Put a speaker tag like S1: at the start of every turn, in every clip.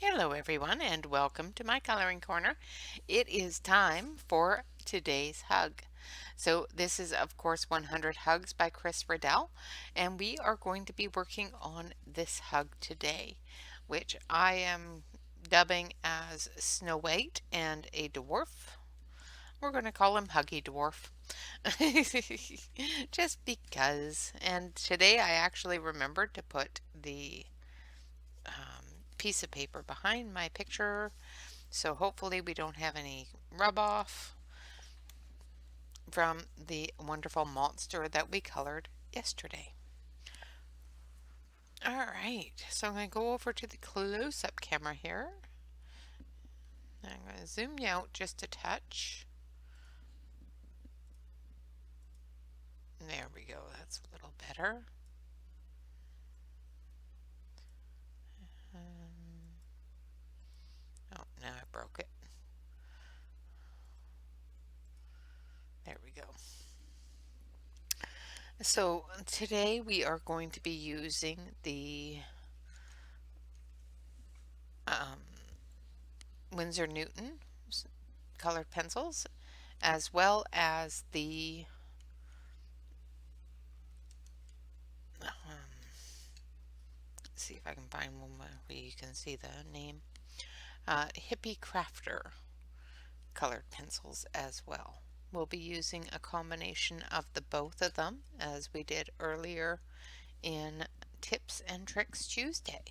S1: Hello everyone and welcome to my coloring corner. It is time for today's hug. So this is of course 100 Hugs by Chris Riddell, and we are going to be working on this hug today, which I am dubbing as Snow White and a dwarf. We're going to call him Huggy Dwarf. Just because. And today I actually remembered to put the piece of paper behind my picture, so hopefully we don't have any rub off from the wonderful monster that we colored yesterday. All right, so I'm going to go over to the close-up camera here. I'm going to zoom you out just a touch. There we go, that's a little better. Oh, now I broke it. There we go. So today we are going to be using the Winsor Newton colored pencils, as well as the see if I can find one where you can see the name, Hippie Crafter colored pencils as well. We'll be using a combination of the both of them as we did earlier in Tips and Tricks Tuesday.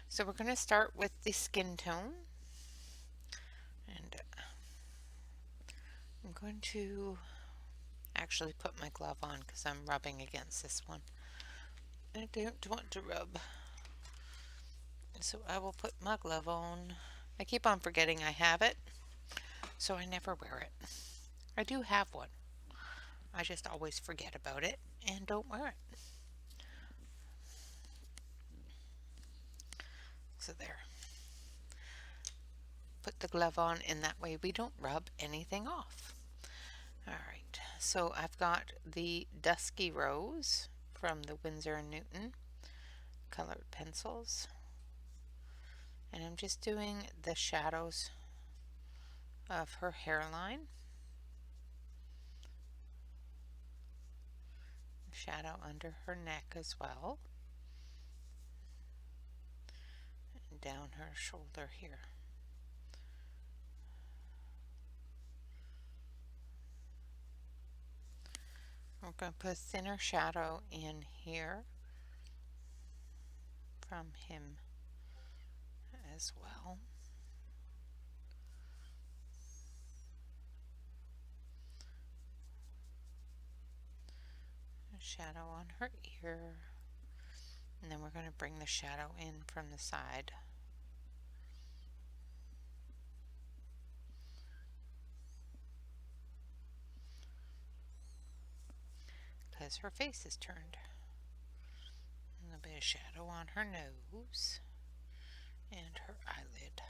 S1: So we're going to start with the skin tone, and I'm going to actually put my glove on because I'm rubbing against this one. I don't want to rub, so I will put my glove on. I keep on forgetting I have it, so I never wear it. I do have one. I just always forget about it and don't wear it. So there. Put the glove on, and that way we don't rub anything off. Alright, so I've got the Dusky Rose from the Winsor & Newton colored pencils. And I'm just doing the shadows of her hairline. Shadow under her neck as well. And down her shoulder here. We're going to put a thinner shadow in here from him as well. A shadow on her ear. And then we're going to bring the shadow in from the side. Because her face is turned. A little bit of shadow on her nose and her eyelid.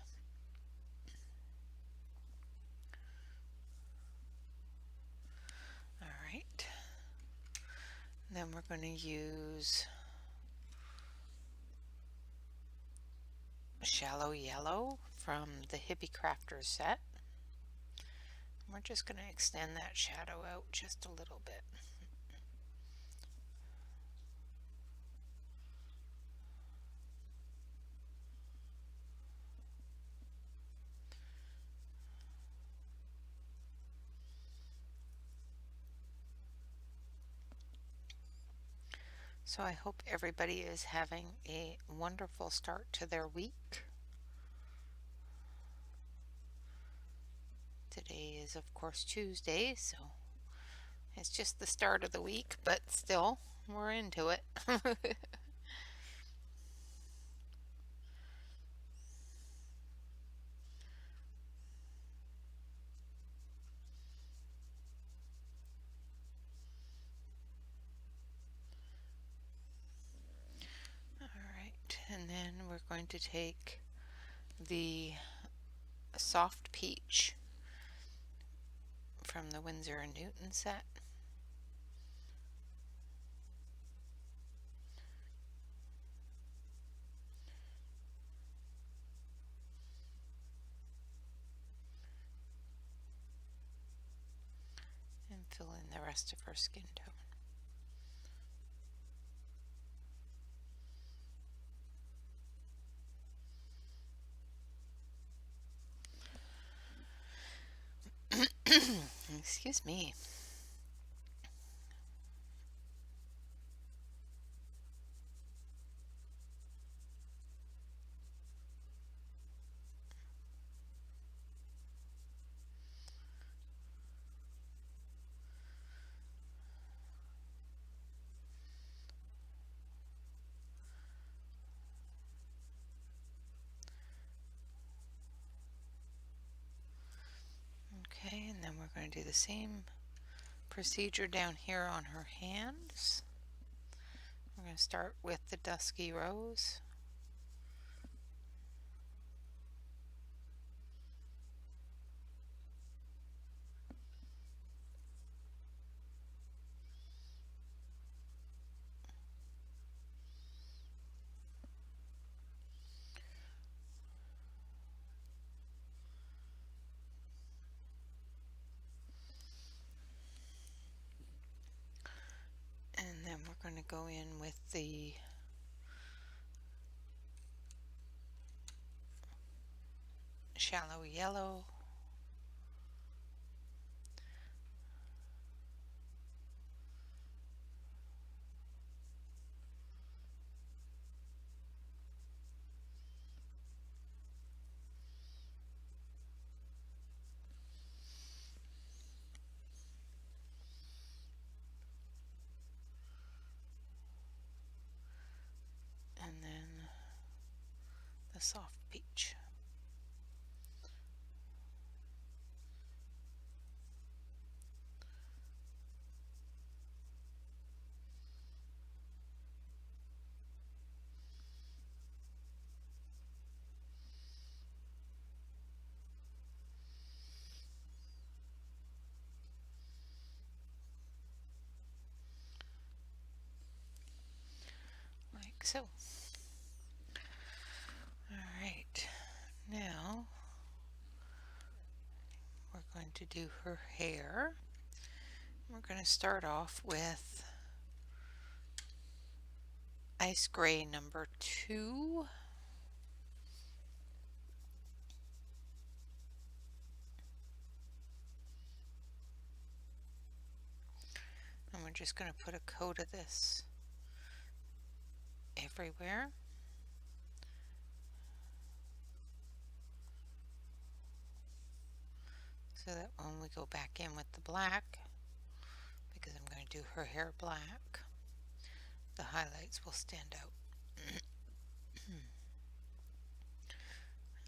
S1: Alright. Then we're going to use Shallow Yellow from the Hippie Crafters set. We're just going to extend that shadow out just a little bit. So I hope everybody is having a wonderful start to their week. Today is of course Tuesday, so it's just the start of the week, but still, we're into it. Alright, and then we're going to take the Soft Peach from the Winsor & Newton set. fill in the rest of her skin tone. Excuse me. Okay, and then we're going to do the same procedure down here on her hands. We're going to start with the dusky rose. And then we're going to go in with the shallow yellow. And then the soft peach. Like so. Alright, now we're going to do her hair. We're going to start off with ice gray number 2. And we're just going to put a coat of this everywhere. So that when we go back in with the black, because I'm going to do her hair black, the highlights will stand out.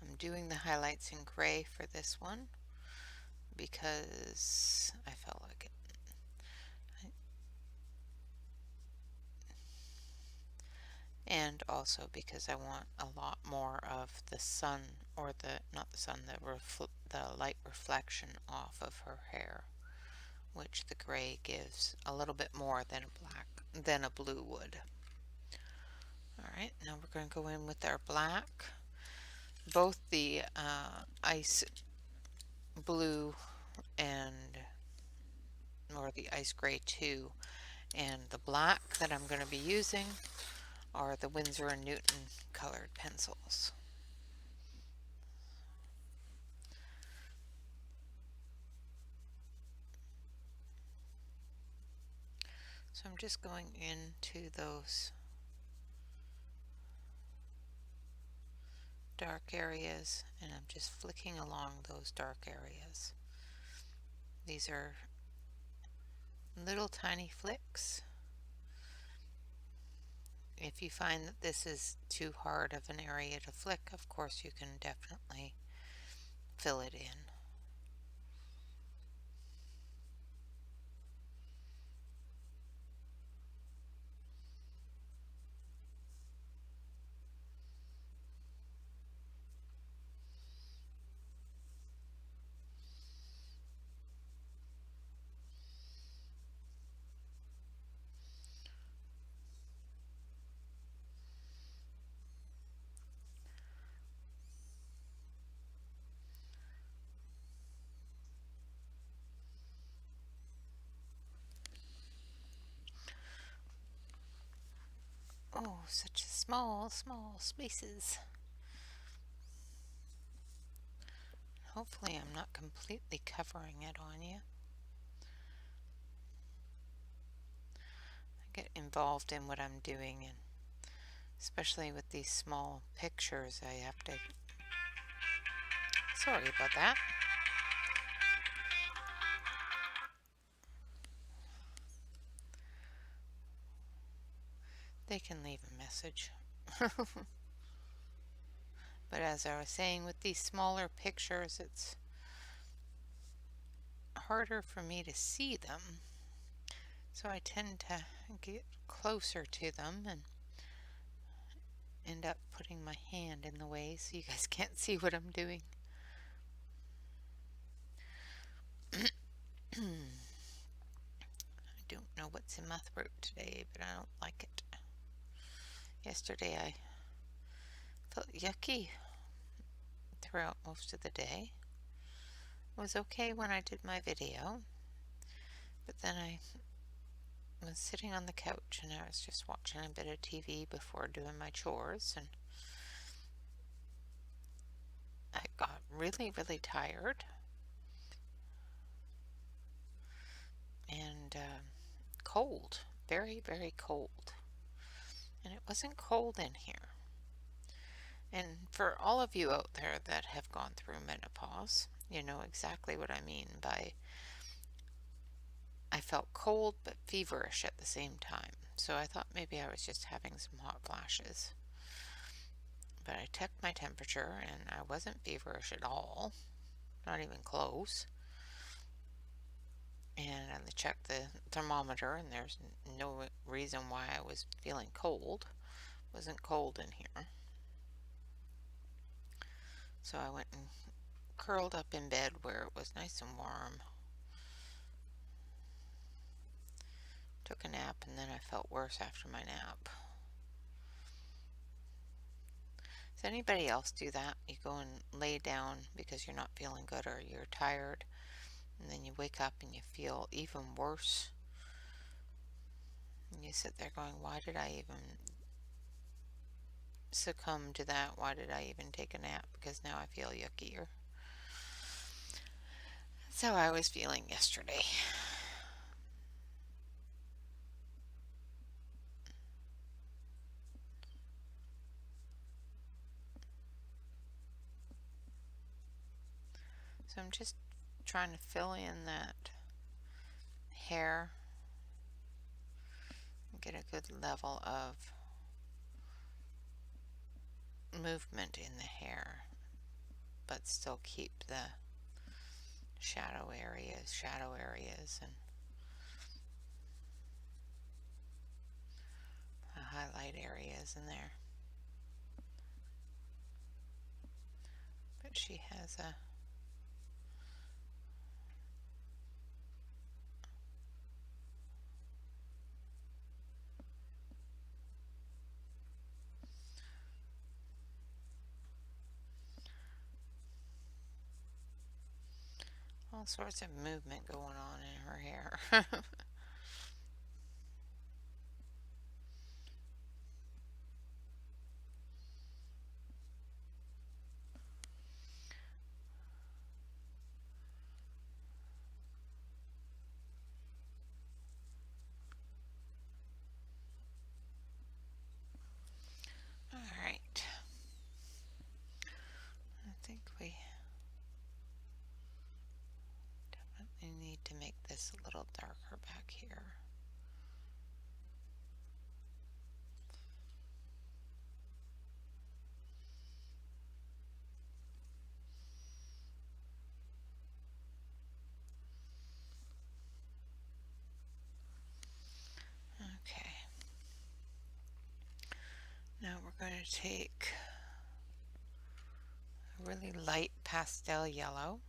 S1: I'm doing the highlights in gray for this one because I felt like it. And also because I want a lot more of the sun, or not the sun, the light reflection off of her hair, which the gray gives a little bit more than a blue would. Alright, now we're going to go in with our black. Both the ice blue or the ice gray 2 and the black that I'm going to be using are the Winsor & Newton colored pencils. So I'm just going into those dark areas and I'm just flicking along those dark areas. These are little tiny flicks. If you find that this is too hard of an area to flick, of course you can definitely fill it in. such small, small spaces. Hopefully I'm not completely covering it on you. I get involved in what I'm doing, and especially with these small pictures, I have to... Sorry about that. They can leave a message. But as I was saying, with these smaller pictures, it's harder for me to see them. So I tend to get closer to them and end up putting my hand in the way so you guys can't see what I'm doing. I don't know what's in my throat today, but I don't like it. Yesterday I felt yucky throughout most of the day. It was okay when I did my video, but then I was sitting on the couch and I was just watching a bit of TV before doing my chores, and I got really, really tired and cold, very, very cold. And it wasn't cold in here. And for all of you out there that have gone through menopause, you know exactly what I mean by I felt cold but feverish at the same time. So I thought maybe I was just having some hot flashes. But I checked my temperature and I wasn't feverish at all, not even close. And I checked the thermometer and there's no reason why I was feeling cold. It wasn't cold in here. So I went and curled up in bed where it was nice and warm. Took a nap and then I felt worse after my nap. Does anybody else do that? You go and lay down because you're not feeling good or you're tired, and then you wake up and you feel even worse. And you sit there going, why did I even succumb to that? Why did I even take a nap? Because now I feel yuckier. That's how I was feeling yesterday. So I'm just trying to fill in that hair and get a good level of movement in the hair, but still keep the shadow areas, and the highlight areas in there. But she has a all sorts of movement going on in her hair. Alright. I think we definitely need to make this a little darker back here. Okay. Now we're going to take a really light pastel yellow.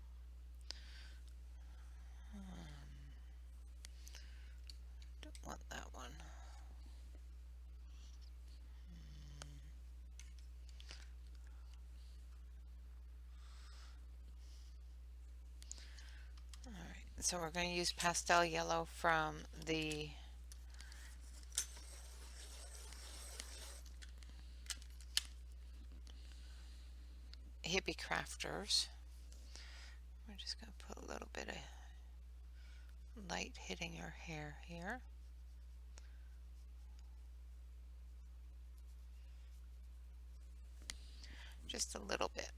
S1: Don't want that one. Alright, so we're going to use pastel yellow from the Hippie Crafters. We're just going to put a little bit of light hitting her hair here. Just a little bit.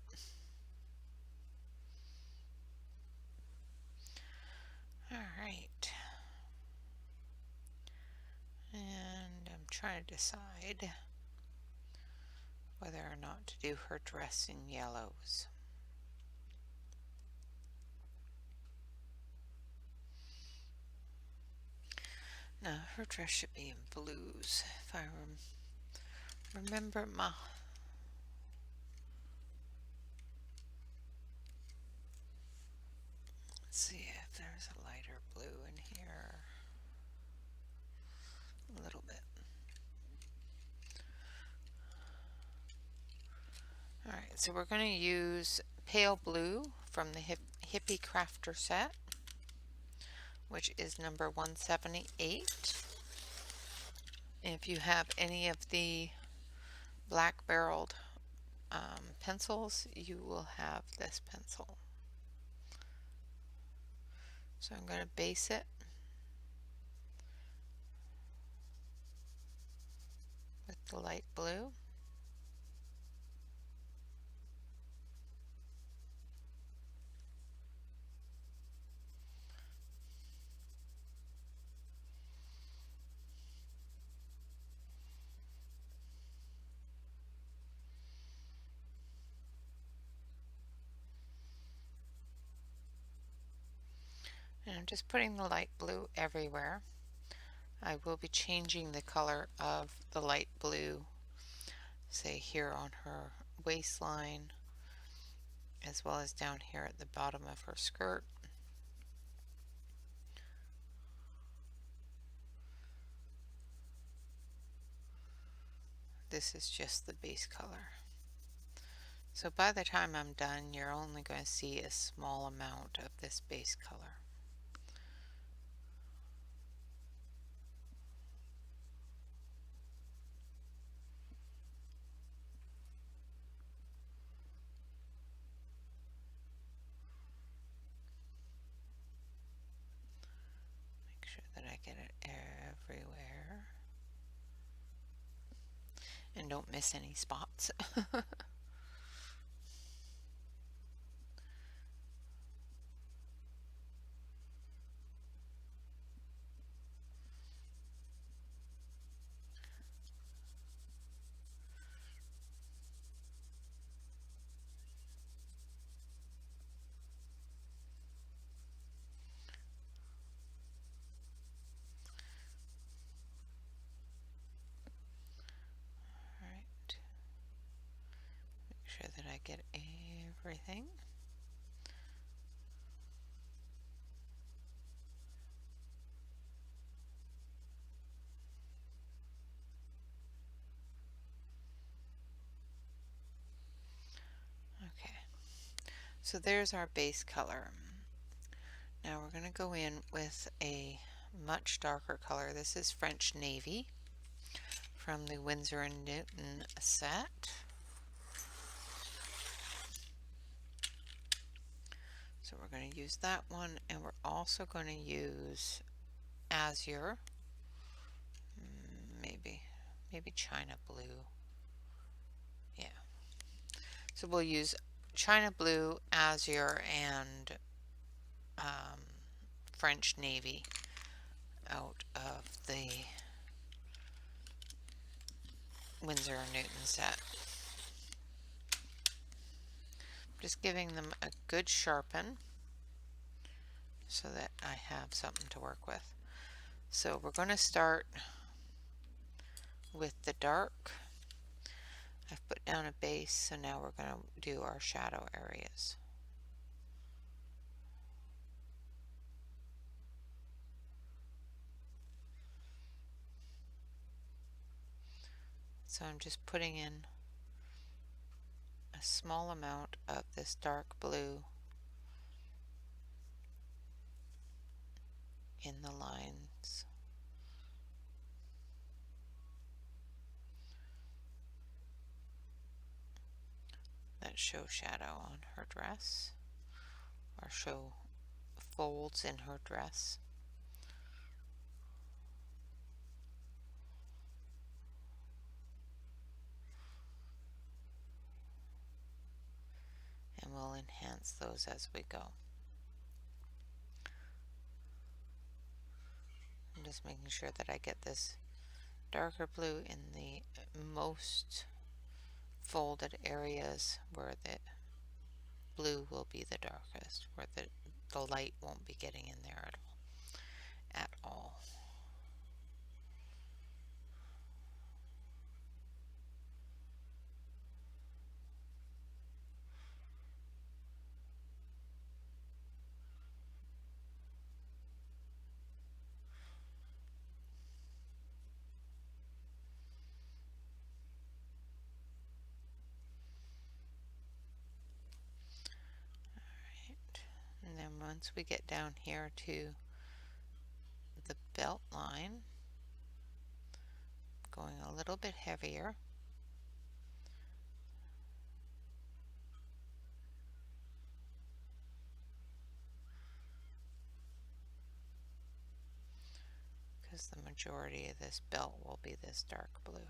S1: Alright. And I'm trying to decide whether or not to do her dress in yellows. No, her dress should be in blues, if I remember my... Let's see if there's a lighter blue in here. A little bit. Alright, so we're going to use pale blue from the Hippie Crafter set, which is number 178. If you have any of the black barreled pencils, you will have this pencil. So I'm going to base it with the light blue. And I'm just putting the light blue everywhere. I will be changing the color of the light blue, say here on her waistline, as well as down here at the bottom of her skirt. This is just the base color. So by the time I'm done, you're only going to see a small amount of this base color. Make sure that I get it everywhere. And don't miss any spots. Make sure that I get everything. Okay, so there's our base color. Now we're going to go in with a much darker color. This is French Navy from the Winsor & Newton set. So we're going to use that one, and we're also going to use Azure, maybe China Blue. Yeah. So we'll use China Blue, Azure, and French Navy out of the Winsor & Newton set. Just giving them a good sharpen so that I have something to work with. So we're going to start with the dark. I've put down a base, so now we're going to do our shadow areas. So I'm just putting in a small amount of this dark blue in the lines. That show shadow on her dress, or show folds in her dress. And we'll enhance those as we go. I'm just making sure that I get this darker blue in the most folded areas where the blue will be the darkest, where the light won't be getting in there at all. And then once we get down here to the belt line, going a little bit heavier. Because the majority of this belt will be this dark blue.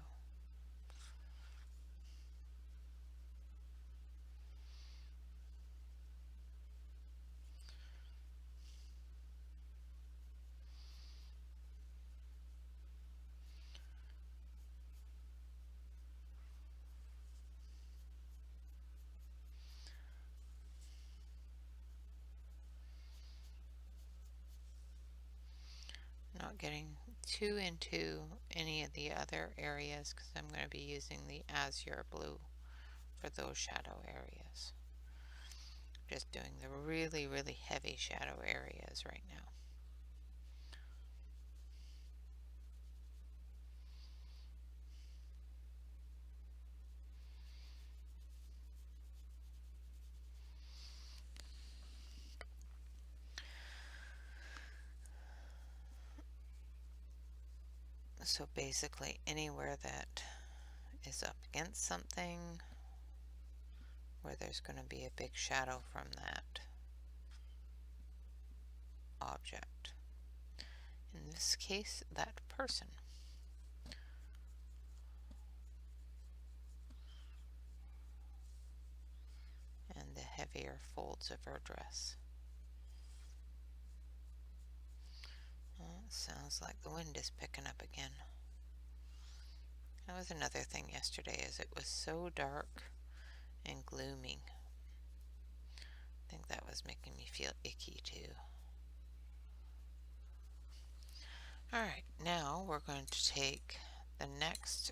S1: Not getting too into any of the other areas because I'm going to be using the azure blue for those shadow areas. Just doing the really, really heavy shadow areas right now. So basically anywhere that is up against something where there's going to be a big shadow from that object. In this case, that person. And the heavier folds of her dress. Well, it sounds like the wind is picking up again. That was another thing yesterday, is it was so dark and gloomy. I think that was making me feel icky too. Alright, now we're going to take the next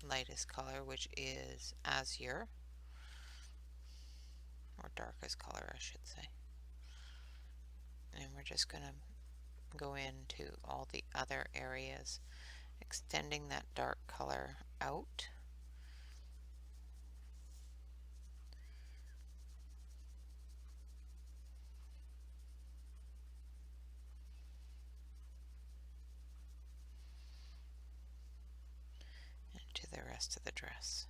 S1: lightest color, which is azure, or darkest color I should say, and we're just going to go into all the other areas, extending that dark color out. Into the rest of the dress.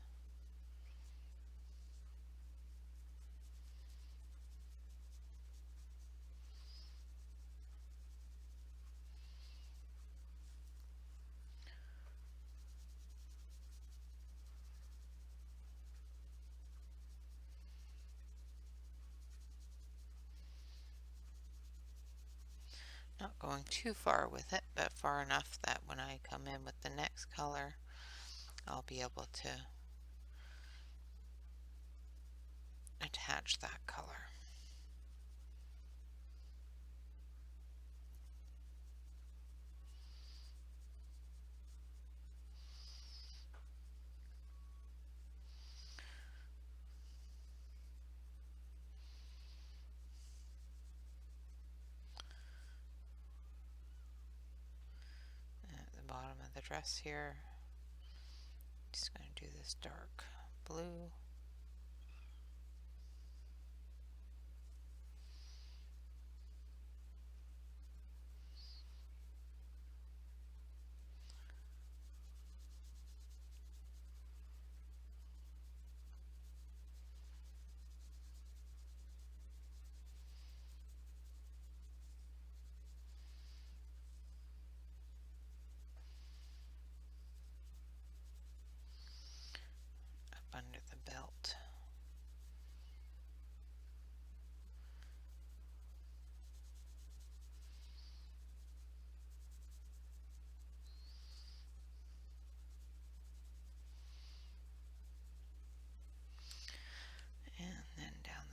S1: Not going too far with it, but far enough that when I come in with the next color, I'll be able to attach that color. At the bottom of the dress here, just going to do this dark blue.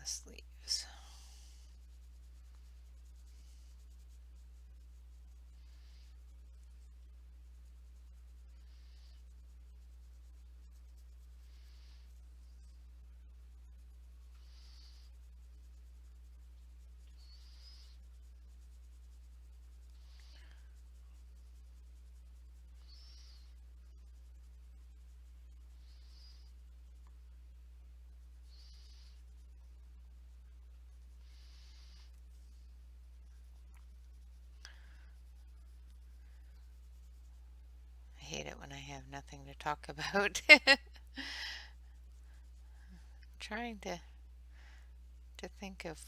S1: the sleeves. I hate it when I have nothing to talk about. Trying to think of,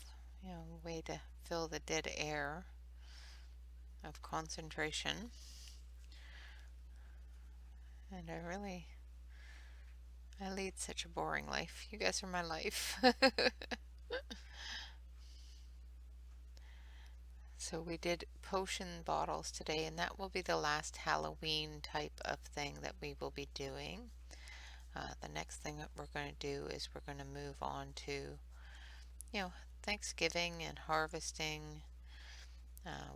S1: a way to fill the dead air of concentration. And I lead such a boring life. You guys are my life. So we did potion bottles today, and that will be the last Halloween type of thing that we will be doing. The next thing that we're going to do is we're going to move on to, Thanksgiving and harvesting.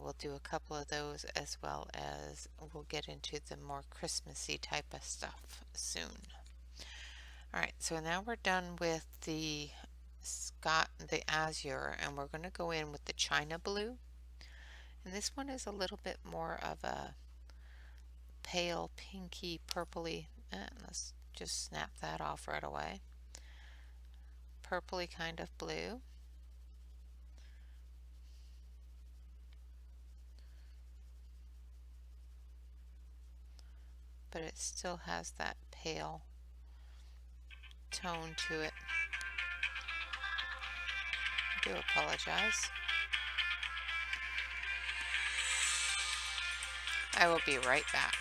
S1: We'll do a couple of those, as well as we'll get into the more Christmassy type of stuff soon. All right, so now we're done with the azure, and we're going to go in with the china blue. And this one is a little bit more of a pale pinky purpley. Let's just snap that off right away. Purpley kind of blue. But it still has that pale tone to it. I do apologize. I will be right back.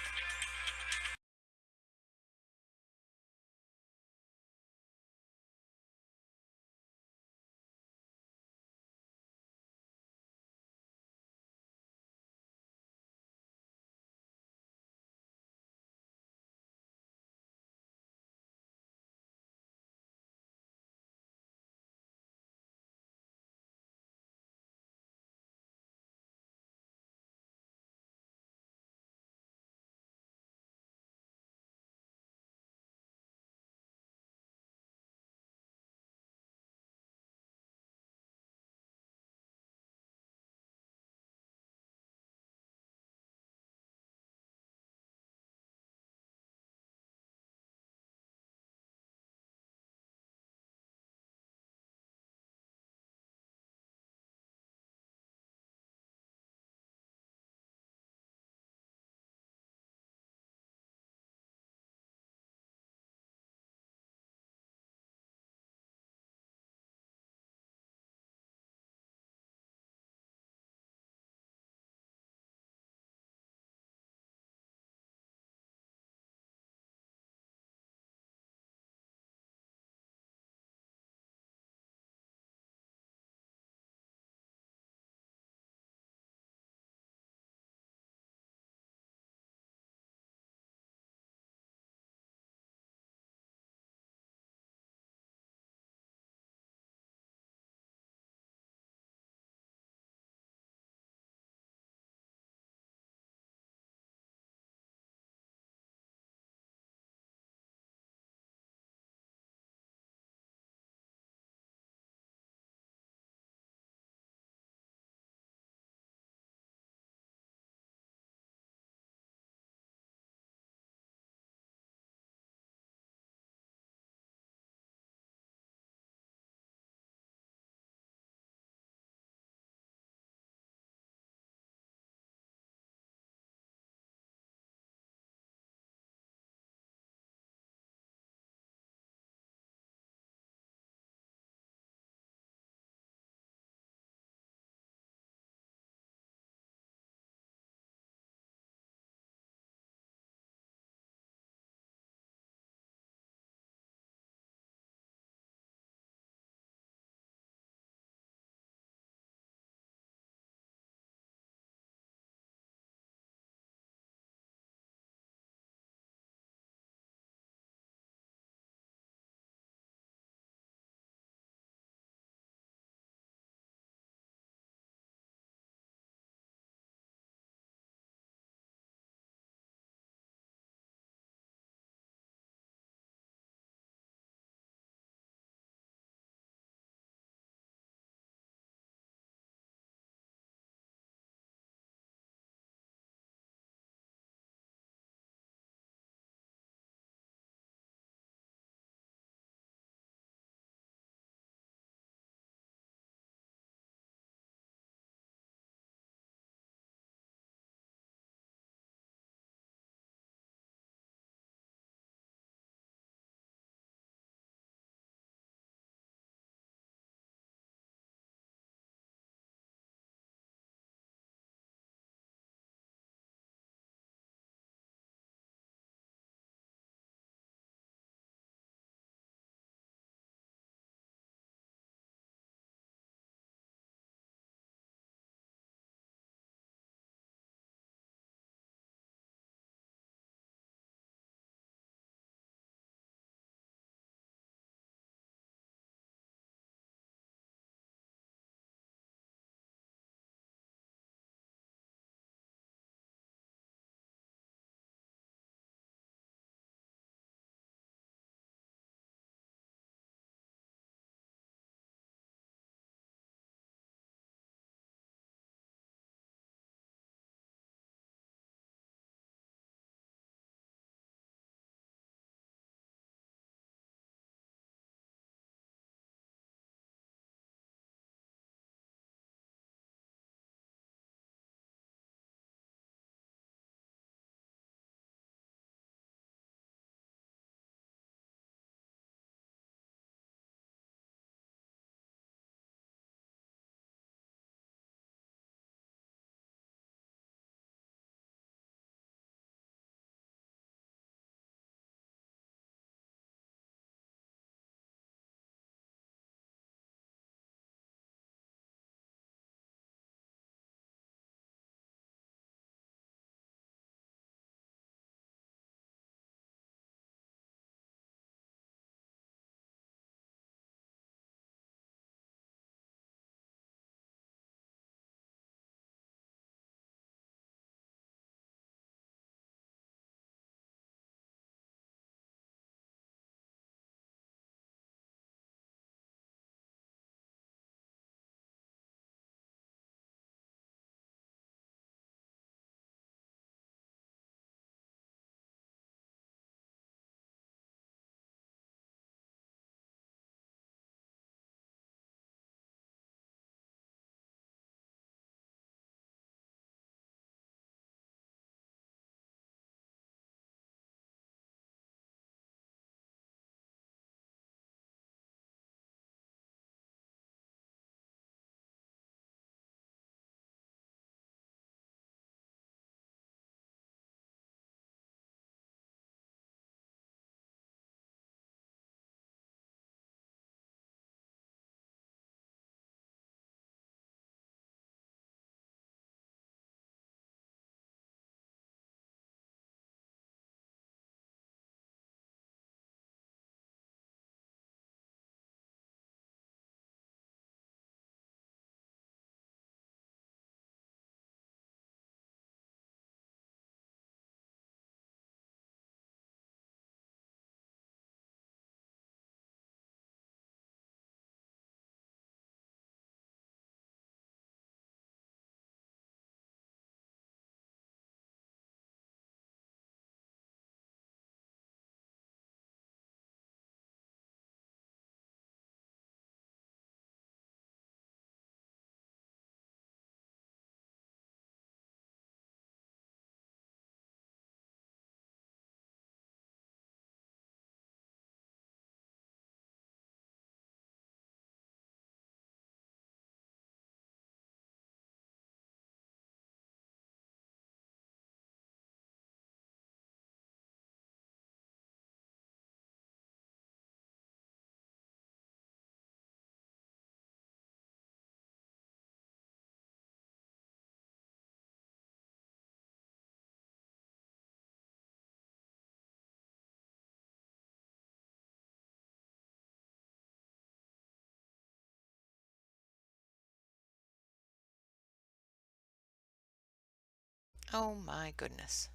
S1: Oh my goodness.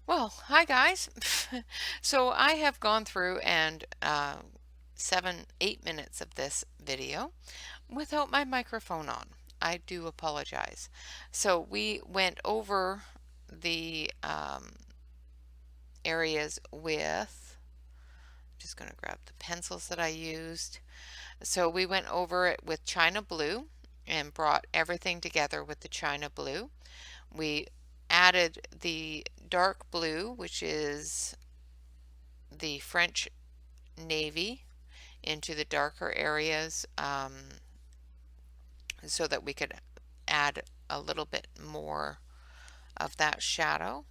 S1: Well, hi guys. So I have gone through and 8 minutes of this video without my microphone on. I do apologize. So we went over the areas with, just going to grab the pencils that I used. So we went over it with China Blue and brought everything together with the China Blue. We added the dark blue, which is the French navy, into the darker areas so that we could add a little bit more of that shadow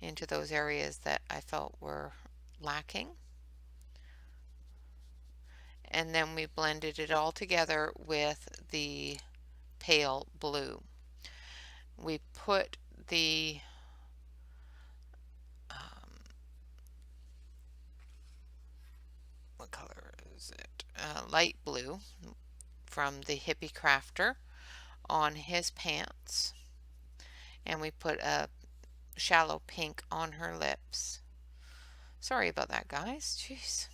S1: into those areas that I felt were lacking. And then we blended it all together with the pale blue. We put the what color is it? Light blue from the Hippie Crafter on his pants, and we put a shallow pink on her lips. Sorry about that, guys. Jeez.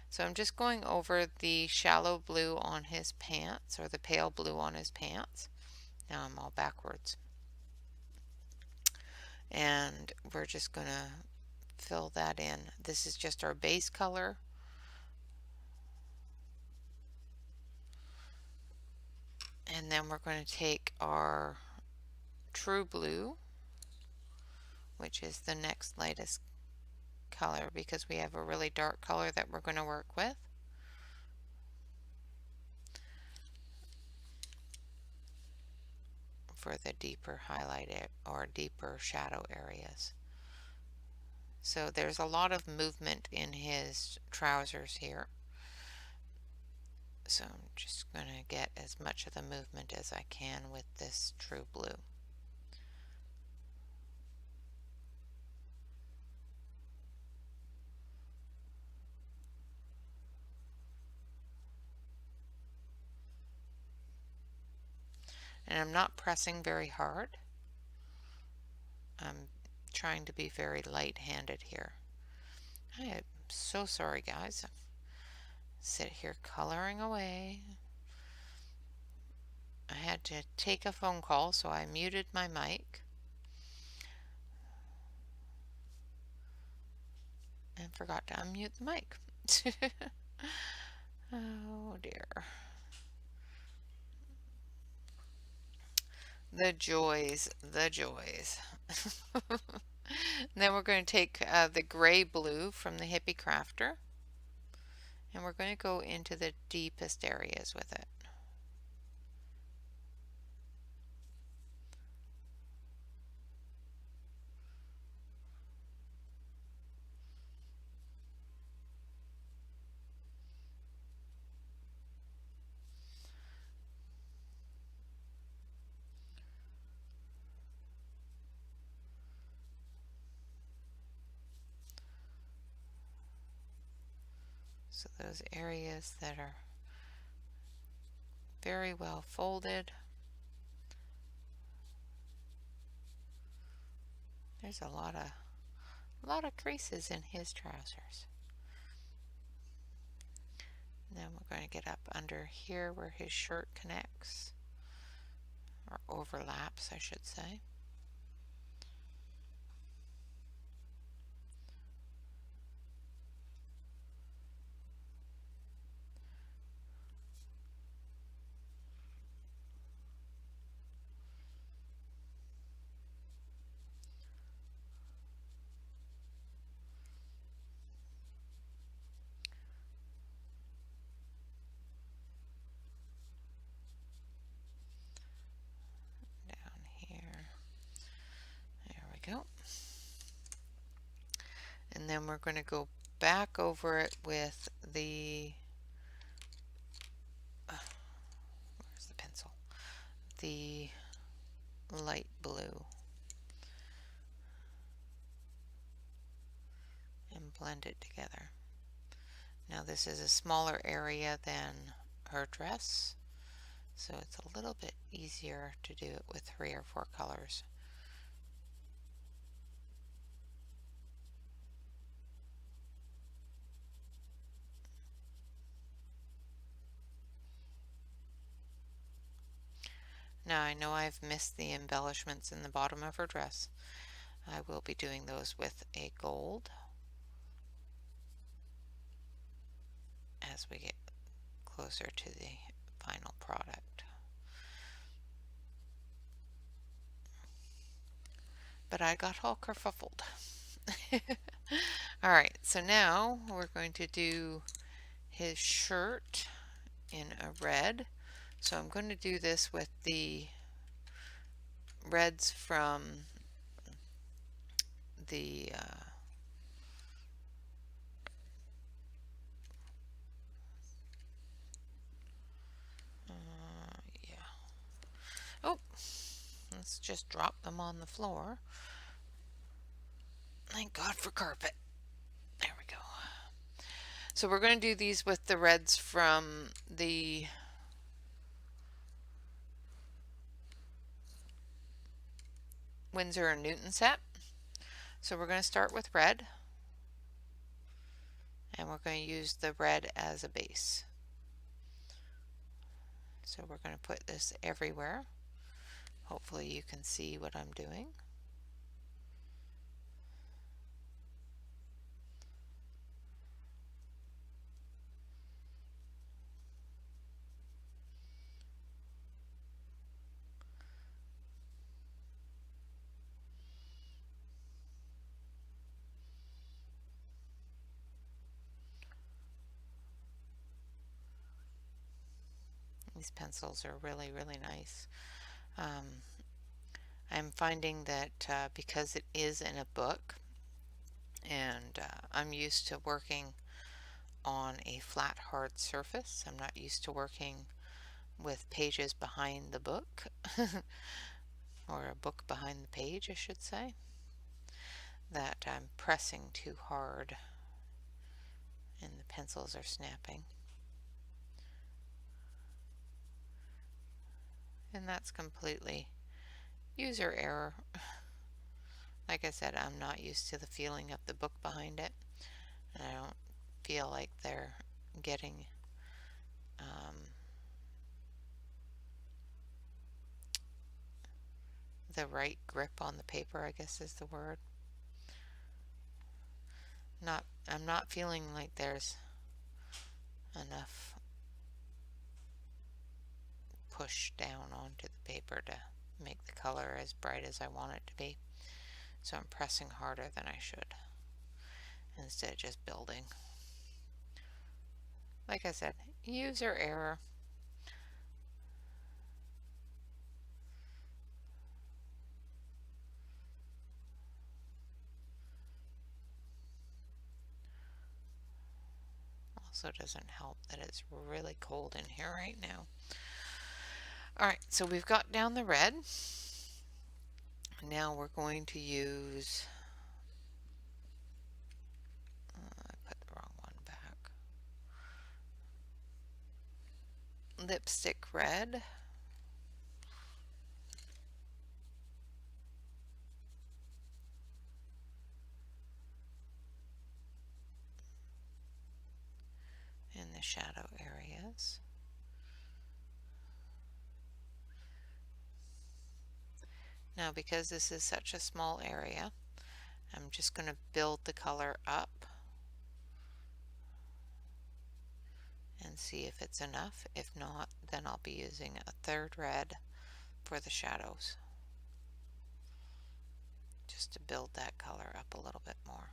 S1: So I'm just going over the shallow blue on his pants, or the pale blue on his pants. Now I'm all backwards. And we're just going to fill that in. This is just our base color. And then we're going to take our true blue, which is the next lightest color, because we have a really dark color that we're going to work with. For the deeper highlight or deeper shadow areas. So there's a lot of movement in his trousers here. So I'm just going to get as much of the movement as I can with this true blue. And I'm not pressing very hard. I'm trying to be very light-handed here. I am so sorry, guys. Sit here coloring away. I had to take a phone call, so I muted my mic. And forgot to unmute the mic. Oh dear. The joys, the joys. Then we're going to take the gray blue from the Hippie Crafter, and we're going to go into the deepest areas with it. So those areas that are very well folded. There's a lot of creases in his trousers. And then we're going to get up under here where his shirt connects, or overlaps, I should say. Down here. There we go. And then we're going to go back over it with the, where's the pencil? The light blue. And blend it together. Now this is a smaller area than her dress, So it's a little bit easier to do it with 3 or 4 colors. Now I know I've missed the embellishments in the bottom of her dress. I will be doing those with a gold as we get closer to the final product. But I got all kerfuffled. Alright, so now we're going to do his shirt in a red. So I'm going to do this with the reds from the yeah. Oh, let's just drop them on the floor. Thank God for carpet. There we go. So we're going to do these with the reds from the Winsor and Newton set. So we're going to start with red, and we're going to use the red as a base. So we're going to put this everywhere. Hopefully you can see what I'm doing. These pencils are really, really nice. I'm finding that because it is in a book, and I'm used to working on a flat, hard surface. I'm not used to working with pages behind the book, or a book behind the page, I should say, that I'm pressing too hard and the pencils are snapping. And that's completely user error. Like I said, I'm not used to the feeling of the book behind it, and I don't feel like they're getting the right grip on the paper, I guess is the word. I'm not feeling like there's enough push down onto the paper to make the color as bright as I want it to be. So I'm pressing harder than I should instead of just building. Like I said, user error. Also doesn't help that it's really cold in here right now. Alright, so we've got down the red. Now we're going to use, I put the wrong one back, lipstick red. In the shadow areas. Now because this is such a small area, I'm just going to build the color up and see if it's enough. If not, then I'll be using a third red for the shadows, just to build that color up a little bit more.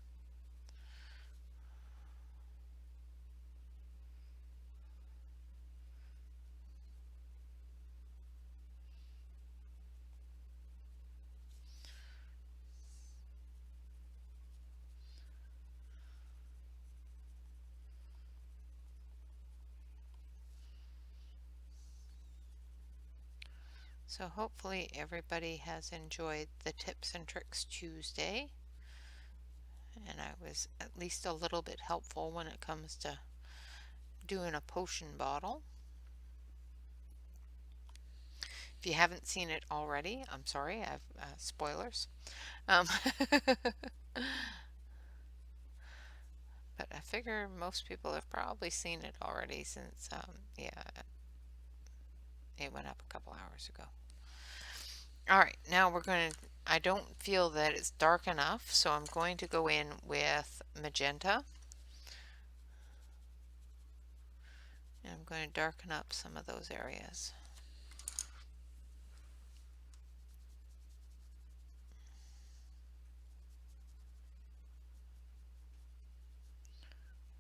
S1: So hopefully everybody has enjoyed the Tips and Tricks Tuesday, and I was at least a little bit helpful when it comes to doing a potion bottle. If you haven't seen it already, I'm sorry, I've spoilers. Um, but I figure most people have probably seen it already since, yeah, it went up a couple hours ago. All right, now we're going to, I don't feel that it's dark enough, so I'm going to go in with magenta. And I'm going to darken up some of those areas.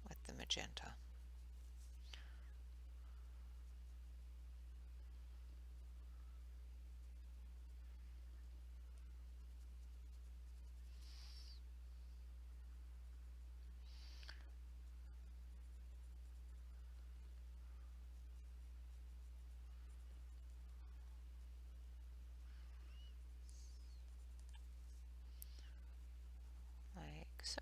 S1: With the magenta. Like so.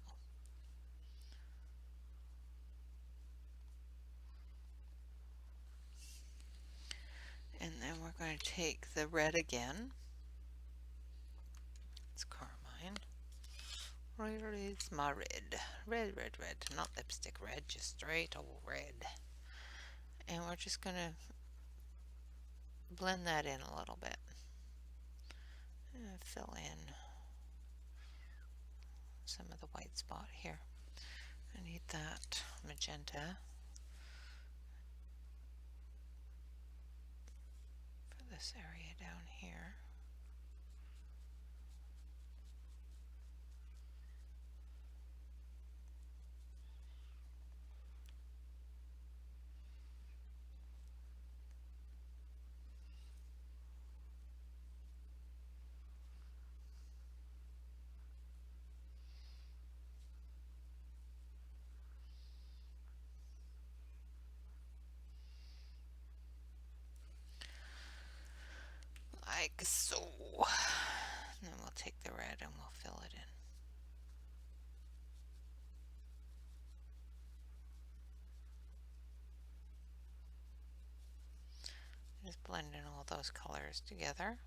S1: And then we're going to take the red again. It's carmine. Where is my red? Red, red, red. Not lipstick red, just straight old red. And we're just going to blend that in a little bit. And fill in some of the white spot here. I need that magenta for this area down here. Like so. And then we'll take the red and we'll fill it in. Just blend in all those colors together.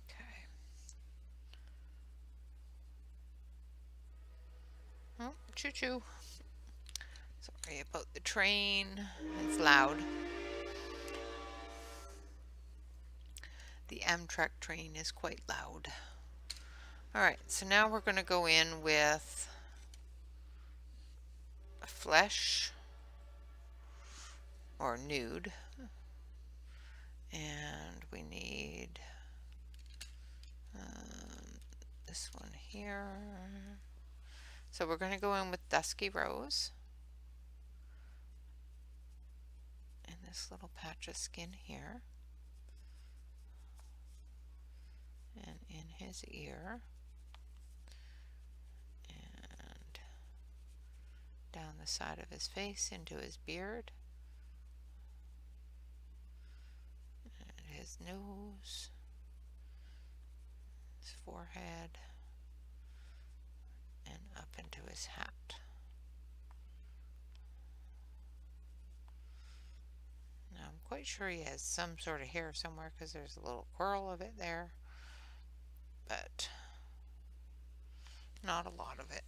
S1: Okay. Oh, choo-choo. Sorry about the train. It's loud. The Amtrak train is quite loud. Alright, so now we're going to go in with flesh or nude. And we need this one here. So we're going to go in with dusky rose. And this little patch of skin here. And in his ear. And down the side of his face into his beard. And his nose. His forehead. And up into his hat. Now I'm quite sure he has some sort of hair somewhere because there's a little curl of it there, but not a lot of it.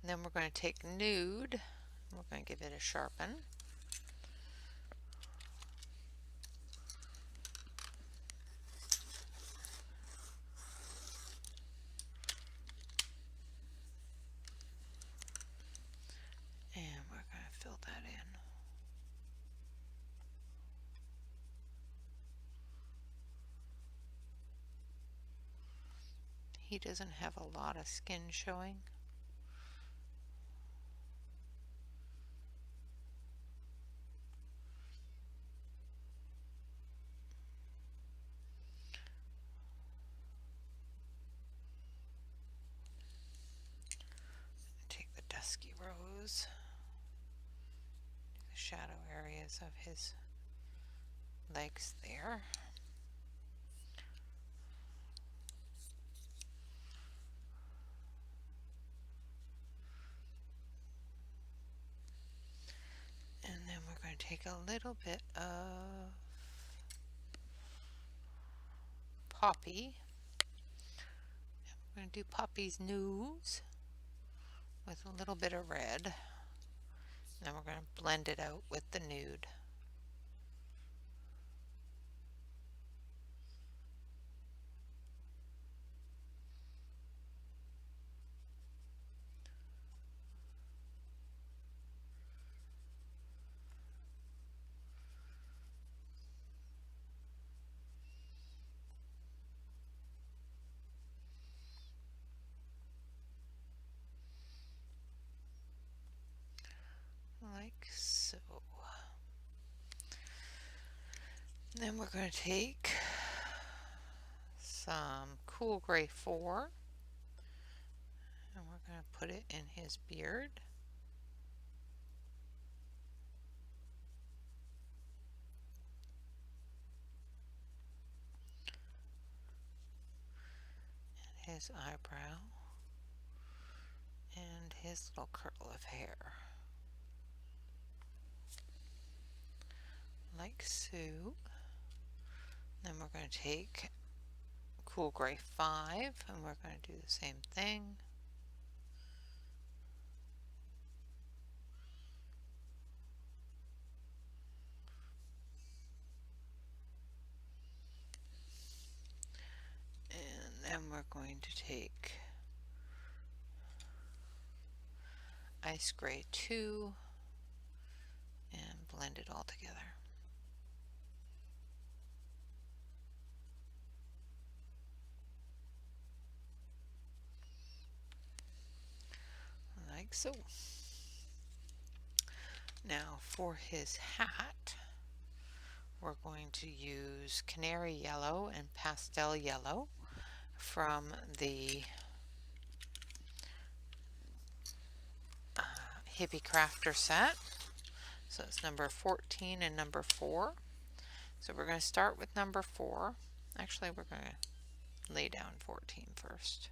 S1: And then we're going to take nude, we're going to give it a sharpen. And we're going to fill that in. He doesn't have a lot of skin showing. Take the dusky rose, shadow areas of his legs there. And then we're going to take a little bit of Poppy. We're going to do Poppy's nose with a little bit of red. Then we're going to blend it out with the nude. Like so. Then we're going to take some Cool Gray 4 and we're going to put it in his beard. And his eyebrow. And his little curl of hair. Like so. Then we're going to take Cool Gray 5 and we're going to do the same thing. And then we're going to take Ice Gray 2 and blend it all together. Like so. Now for his hat, we're going to use Canary Yellow and Pastel Yellow from the Hippie Crafter set. So it's number 14 and number 4. So we're going to start with number 4. Actually, we're going to lay down 14 first.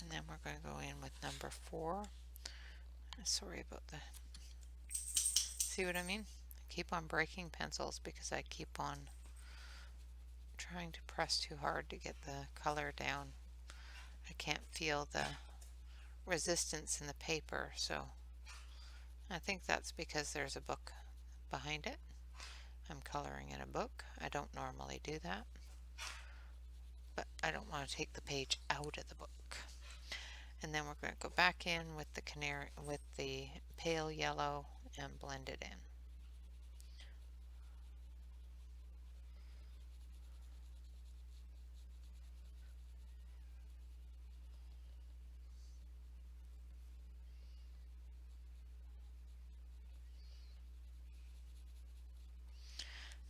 S1: And then we're going to go in with number 4. Sorry about the... See what I mean? I keep on breaking pencils because I keep on trying to press too hard to get the color down. I can't feel the resistance in the paper, so I think that's because there's a book behind it. I'm coloring in a book. I don't normally do that, but I don't want to take the page out of the book. And then we're going to go back in with the canary, with the pale yellow, and blend it in.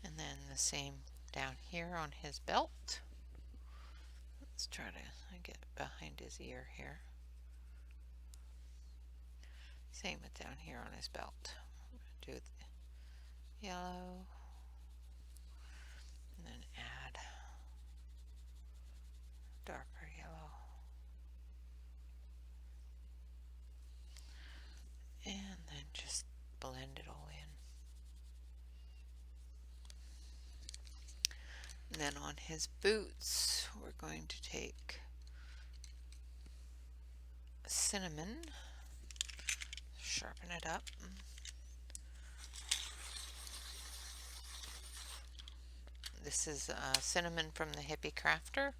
S1: And then the same down here on his belt. Let's try to get behind his ear here. Same with down here on his belt. Do the yellow, and then add darker yellow. And then just blend it all in. And then on his boots, we're going to take cinnamon, sharpen it up. This is cinnamon from the Hippie Crafter.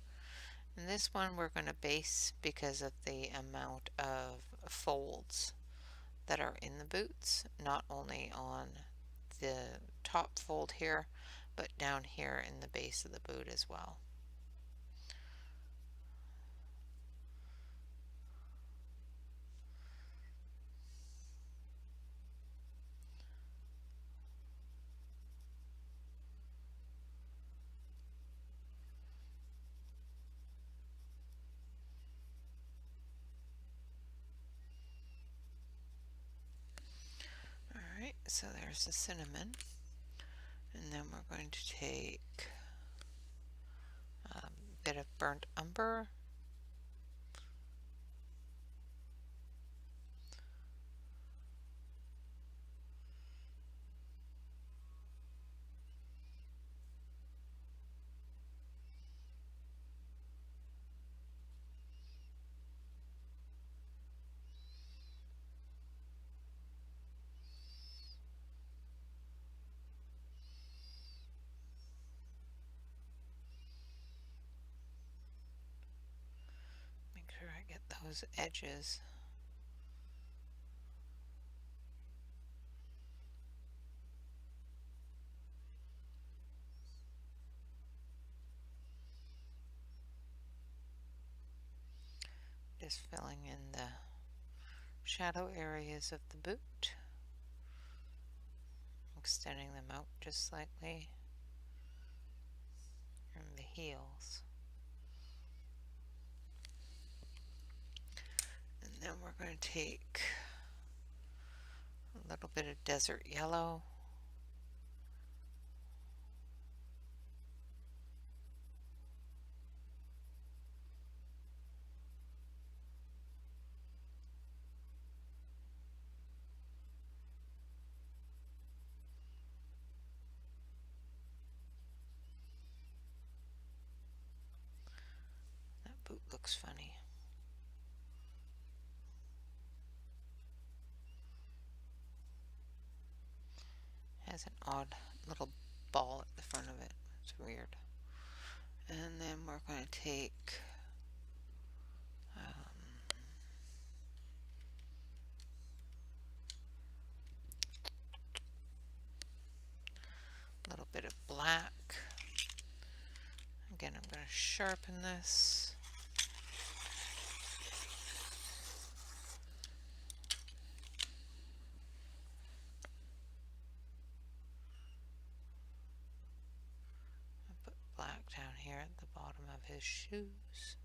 S1: And this one we're going to base because of the amount of folds that are in the boots, not only on the top fold here, but down here in the base of the boot as well. so there's the cinnamon. And then we're going to take a bit of burnt umber. Make sure I get those edges. Just filling in the shadow areas of the boot, extending them out just slightly, and the heels. And then we're going to take a little bit of desert yellow. That boot looks funny. Has an odd little ball at the front of it. It's weird. And then we're going to take a little bit of black. Again, I'm going to sharpen this. I'll put black down here at the bottom of his shoes.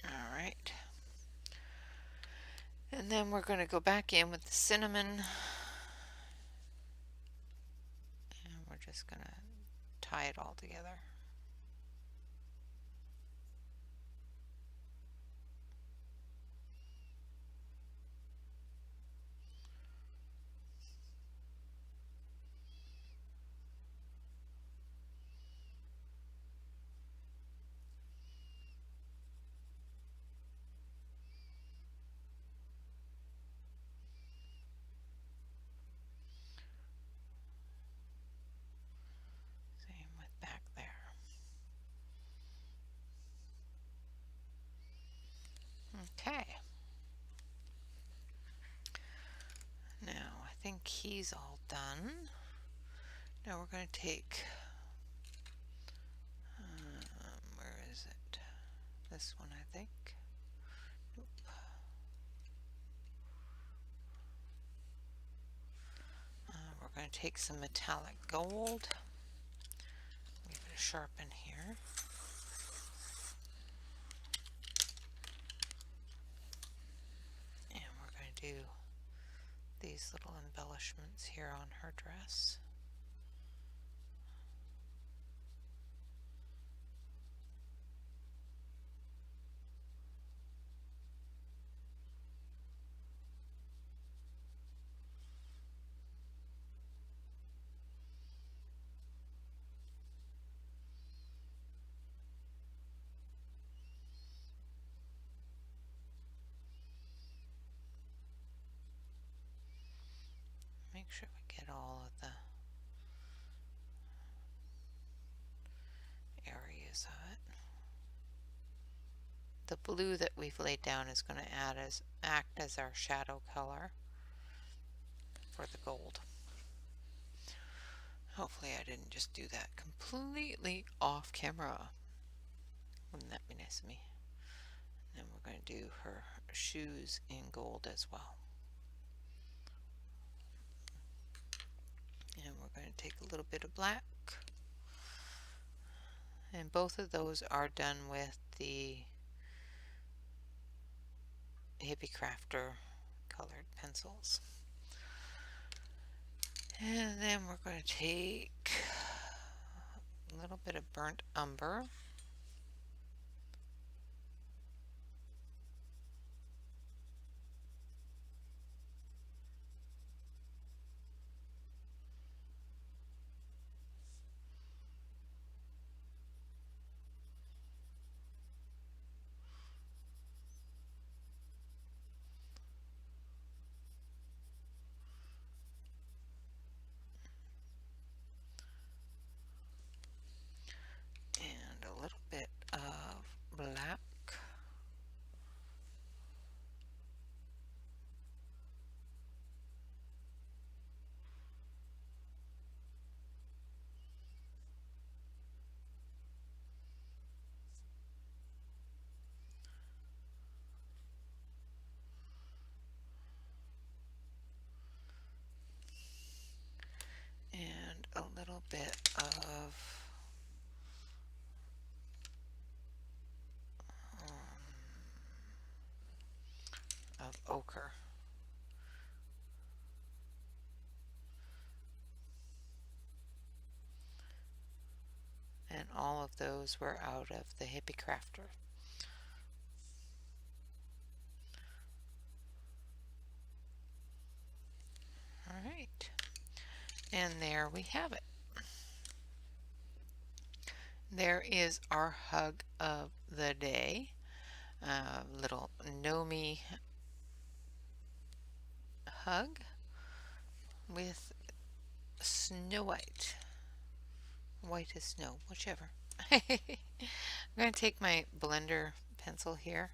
S1: Alright. And then we're going to go back in with the cinnamon. And we're just going to tie it all together. Same with back there. Okay. Now I think he's all done. Now we're going to take, where is it? This one, I think. Nope. We're going to take some metallic gold. Give it a sharpen here. And we're going to do these little embellishments here on her dress. Make sure we get all of the areas of it. The blue that we've laid down is going to act as our shadow color for the gold. Hopefully I didn't just do that completely off camera. nice of me. And we're going to do her shoes in gold as well. And we're going to take a little bit of black. And both of those are done with the Hippie Crafter colored pencils. And then we're going to take a little bit of burnt umber. And a little bit of black. And a little bit of ochre. And all of those were out of the Hippie Crafter. Alright, and there we have it. There is our hug of the day. Little Nomi hug with Snow White. White as snow, whichever. I'm going to take my blender pencil here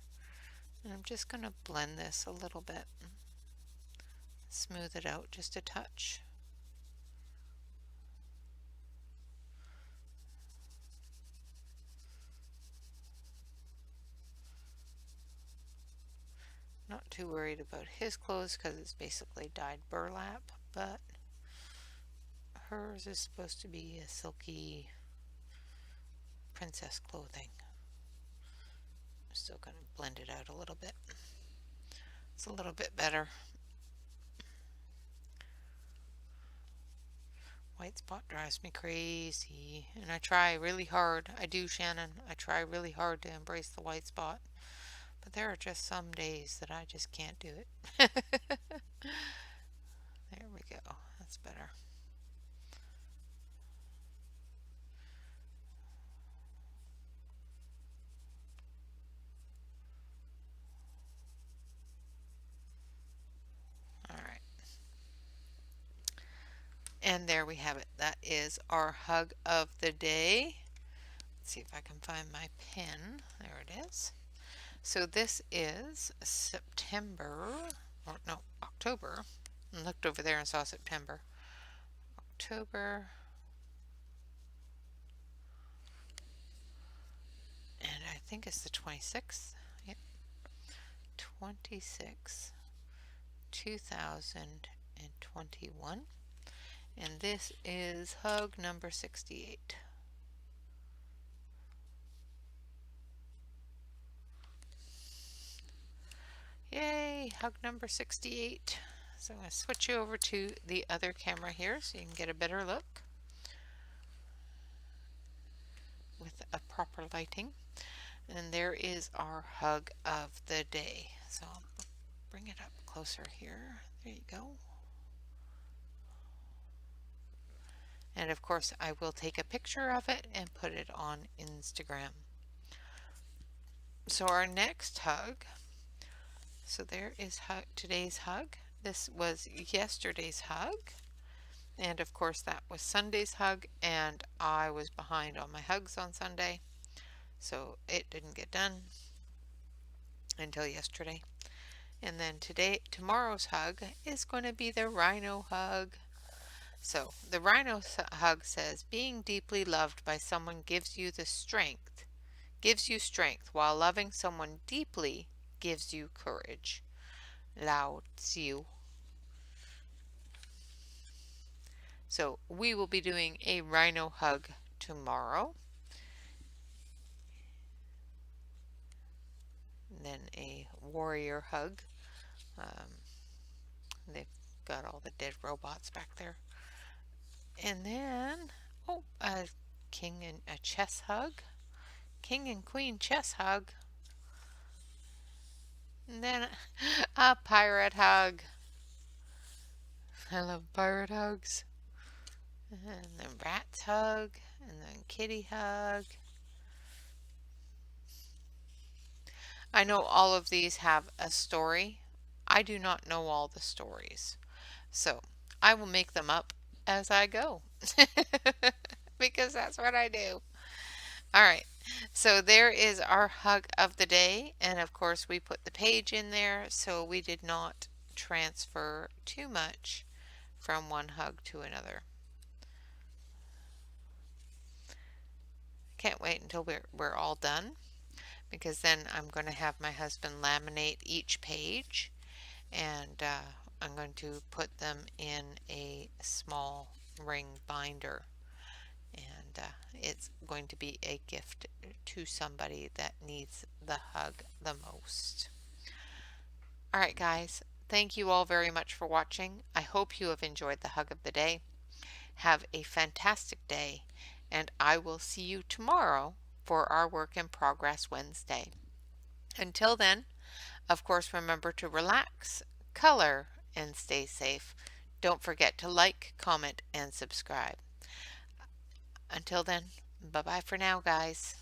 S1: and I'm just going to blend this a little bit. Smooth it out just a touch. Not too worried about his clothes because it's basically dyed burlap, but hers is supposed to be a silky princess clothing. I'm still going to blend it out a little bit. It's a little bit better. White spot drives me crazy, and I try really hard. I do, Shannon. I try really hard to embrace the white spot, but there are just some days that I just can't do it. There we go. That's better. All right. And there we have it. That is our hug of the day. Let's see if I can find my pen. There it is. So this is September, or no, October. I looked over there and saw September. October. And I think it's the 26th. Yep. 26, 2021. And this is hug number 68. Yay, hug number 68. So I'm going to switch you over to the other camera here so you can get a better look with a proper lighting. And there is our hug of the day. So I'll bring it up closer here. There you go. And of course I will take a picture of it and put it on Instagram. So our next hug, so there is today's hug. This was yesterday's hug. And of course that was Sunday's hug, and I was behind on my hugs on Sunday. So it didn't get done until yesterday. And then tomorrow's hug is going to be the Rhino hug. So the Rhino hug says, being deeply loved by someone gives you the strength, gives you strength, while loving someone deeply gives you courage. Lao Tzu. So we will be doing a rhino hug tomorrow. And then a warrior hug. Um, they've got all the dead robots back there. And then, oh, a king and a chess hug. King and queen chess hug. And then a pirate hug. I love pirate hugs. And then rats hug. And then kitty hug. I know all of these have a story. I do not know all the stories. So I will make them up as I go. Because that's what I do. All right. So there is our hug of the day. And of course, we put the page in there so we did not transfer too much from one hug to another. Can't wait until we're all done, because then I'm going to have my husband laminate each page, and I'm going to put them in a small ring binder, and it's going to be a gift to somebody that needs the hug the most. All right, guys, thank you all very much for watching. I hope you have enjoyed the hug of the day. Have a fantastic day, and I will see you tomorrow for our Work in Progress Wednesday. Until then, of course, remember to relax, color, and stay safe. Don't forget to like, comment, and subscribe. Until then, bye-bye for now, guys.